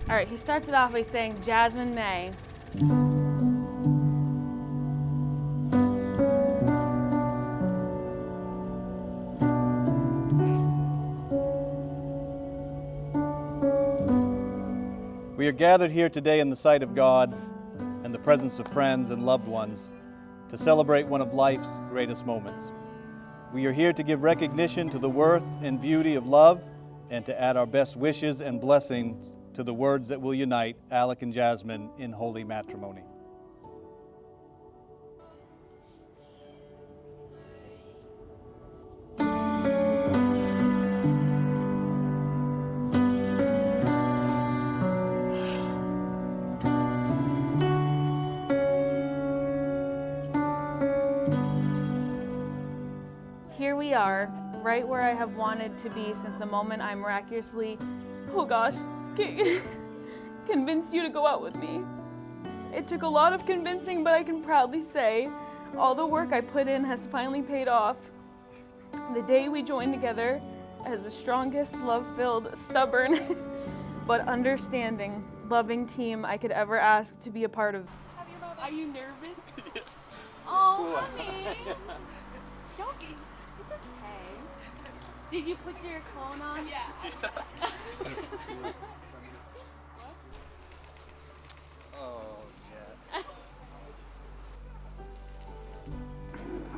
All right, he starts it off by saying, Jasmin May. We are gathered here today in the sight of God and the presence of friends and loved ones to celebrate one of life's greatest moments. We are here to give recognition to the worth and beauty of love and to add our best wishes and blessings to the words that will unite Alec and Jasmin in holy matrimony. Here we are, right where I have wanted to be since the moment I miraculously, convinced you to go out with me. It took a lot of convincing, but I can proudly say all the work I put in has finally paid off. The day we joined together as the strongest, love-filled, stubborn, but understanding, loving team I could ever ask to be a part of. Are you nervous? Oh, honey. Don't get, it's okay. Did you put your cologne on? Yeah.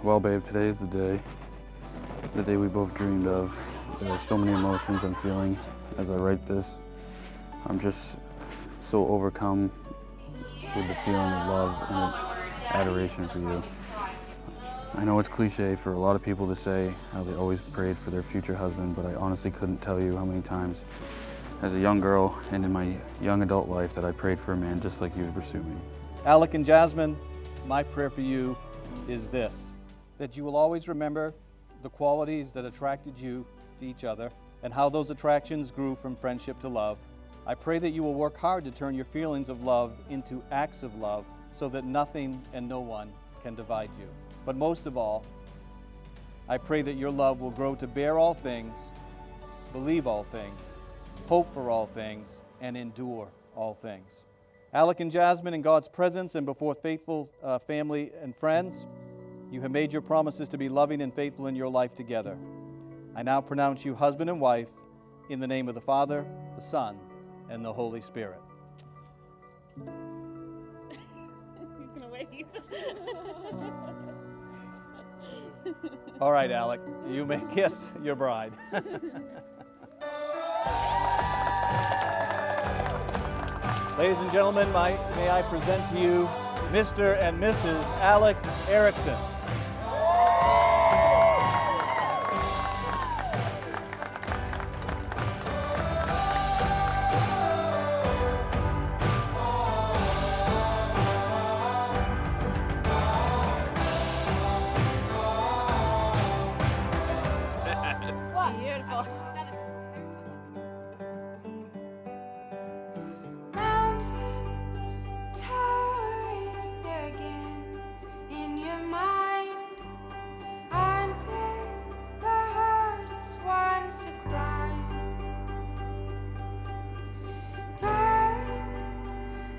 Well, babe, today is the day we both dreamed of. There are so many emotions I'm feeling as I write this. I'm just so overcome with the feeling of love and adoration for you. I know it's cliche for a lot of people to say how they always prayed for their future husband, but I honestly couldn't tell you how many times as a young girl and in my young adult life that I prayed for a man just like you to pursue me. Alec and Jasmin, my prayer for you is this, that you will always remember the qualities that attracted you to each other and how those attractions grew from friendship to love. I pray that you will work hard to turn your feelings of love into acts of love so that nothing and no one can divide you. But most of all, I pray that your love will grow to bear all things, believe all things, hope for all things, and endure all things. Alec and Jasmin, in God's presence and before faithful family and friends, you have made your promises to be loving and faithful in your life together. I now pronounce you husband and wife in the name of the Father, the Son, and the Holy Spirit. He's gonna wait. All right, Alec, you may kiss your bride. Ladies and gentlemen, may I present to you Mr. and Mrs. Alec Erickson. Beautiful. Mountains towering again in your mind. Aren't they the hardest ones to climb? Darling,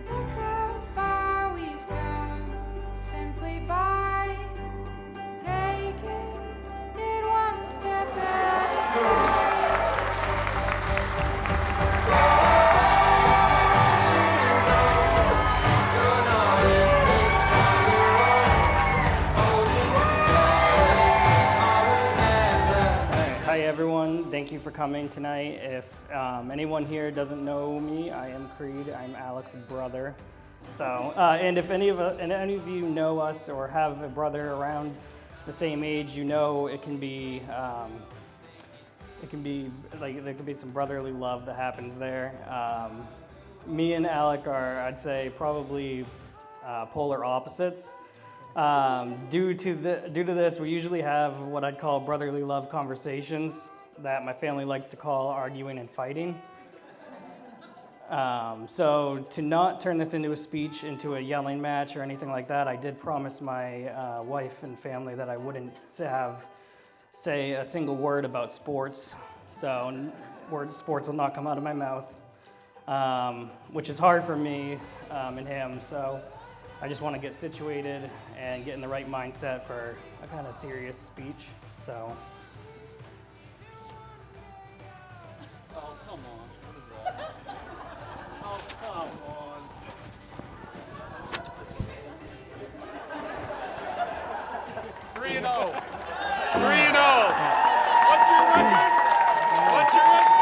look how far we've come simply by taking it one step at a time. Hi everyone, thank you for coming tonight. If anyone here doesn't know me, I am Creed. I'm Alec's brother. So, and if any of you know us or have a brother around the same age, you know it can be like there can be some brotherly love that happens there. Me and Alec are, I'd say, probably polar opposites. Due to this, we usually have what I'd call brotherly love conversations that my family likes to call arguing and fighting. So to not turn this into a speech, into a yelling match or anything like that, I did promise my wife and family that I wouldn't say a single word about sports. So sports will not come out of my mouth. which is hard for me and him. So I just want to get situated and get in the right mindset for a kind of serious speech. So. Oh, come on. What is that? Oh, come on. 3-0. 3-0. What's your record? What's your record?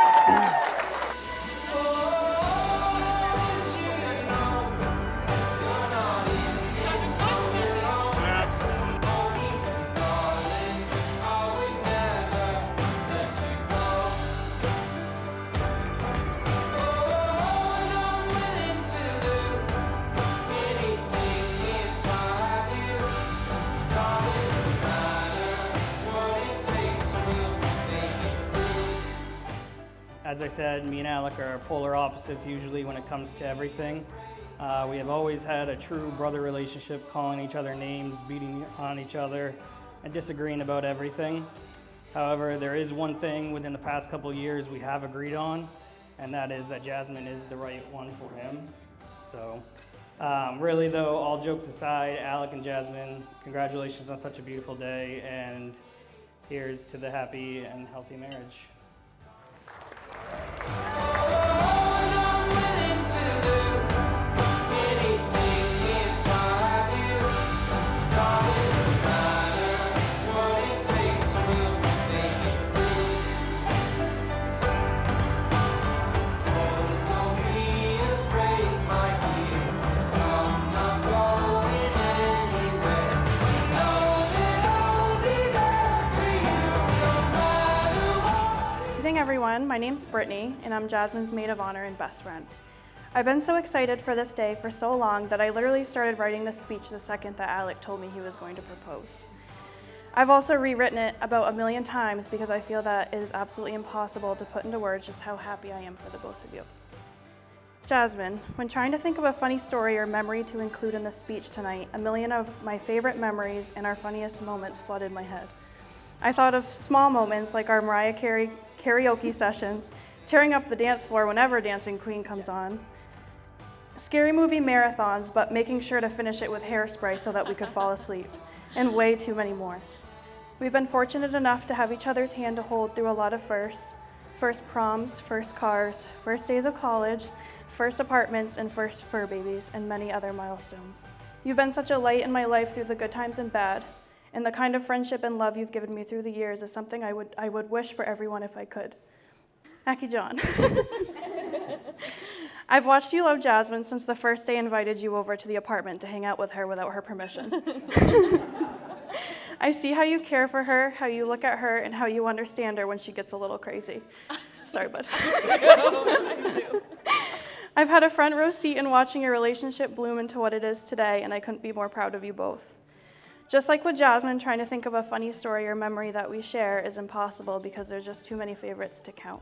As I said, me and Alec are polar opposites usually when it comes to everything. We have always had a true brother relationship, calling each other names, beating on each other, and disagreeing about everything. However, there is one thing within the past couple of years we have agreed on, and that is that Jasmin is the right one for him. So, really though, all jokes aside, Alec and Jasmin, congratulations on such a beautiful day, and here's to the happy and healthy marriage. Good evening, everyone. My name's Brittany, and I'm Jasmin's maid of honor and best friend. I've been so excited for this day for so long that I literally started writing this speech the second that Alec told me he was going to propose. I've also rewritten it about 1,000,000 times because I feel that it is absolutely impossible to put into words just how happy I am for the both of you. Jasmin, when trying to think of a funny story or memory to include in the speech tonight, 1,000,000 of my favorite memories and our funniest moments flooded my head. I thought of small moments like our Mariah Carey karaoke sessions, tearing up the dance floor whenever Dancing Queen comes on, scary movie marathons, but making sure to finish it with hairspray so that we could fall asleep, and way too many more. We've been fortunate enough to have each other's hand to hold through a lot of firsts proms, first cars, first days of college, first apartments, and first fur babies, and many other milestones. You've been such a light in my life through the good times and bad, and the kind of friendship and love you've given me through the years is something I would wish for everyone if I could. Mackie John. I've watched you love Jasmin since the first day I invited you over to the apartment to hang out with her without her permission. I see how you care for her, how you look at her, and how you understand her when she gets a little crazy. Sorry, bud. I do. I've had a front row seat in watching your relationship bloom into what it is today, and I couldn't be more proud of you both. Just like with Jasmin, trying to think of a funny story or memory that we share is impossible because there's just too many favorites to count.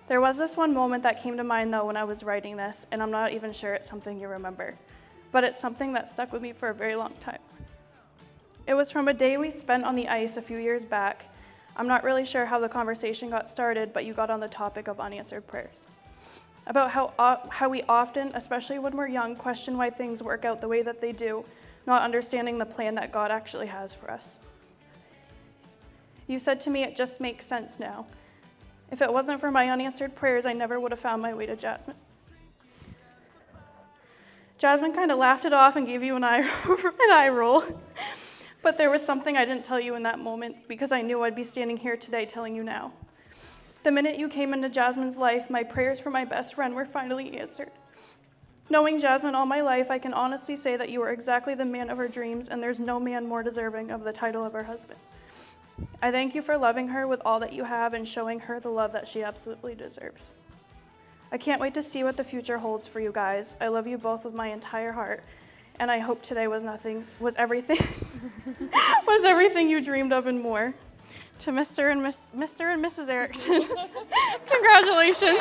There was this one moment that came to mind though when I was writing this, and I'm not even sure it's something you remember, but it's something that stuck with me for a very long time. It was from a day we spent on the ice a few years back. I'm not really sure how the conversation got started, but you got on the topic of unanswered prayers. About how we often, especially when we're young, question why things work out the way that they do, not understanding the plan that God actually has for us. You said to me, it just makes sense now. If it wasn't for my unanswered prayers, I never would have found my way to Jasmin. Jasmin kind of laughed it off and gave you an eye roll. But there was something I didn't tell you in that moment because I knew I'd be standing here today telling you now. The minute you came into Jasmin's life, my prayers for my best friend were finally answered. Knowing Jasmin all my life, I can honestly say that you are exactly the man of her dreams, and there's no man more deserving of the title of her husband. I thank you for loving her with all that you have and showing her the love that she absolutely deserves. I can't wait to see what the future holds for you guys. I love you both with my entire heart, and I hope today was everything was everything you dreamed of and more. To Mr. and Mrs. Erickson, congratulations.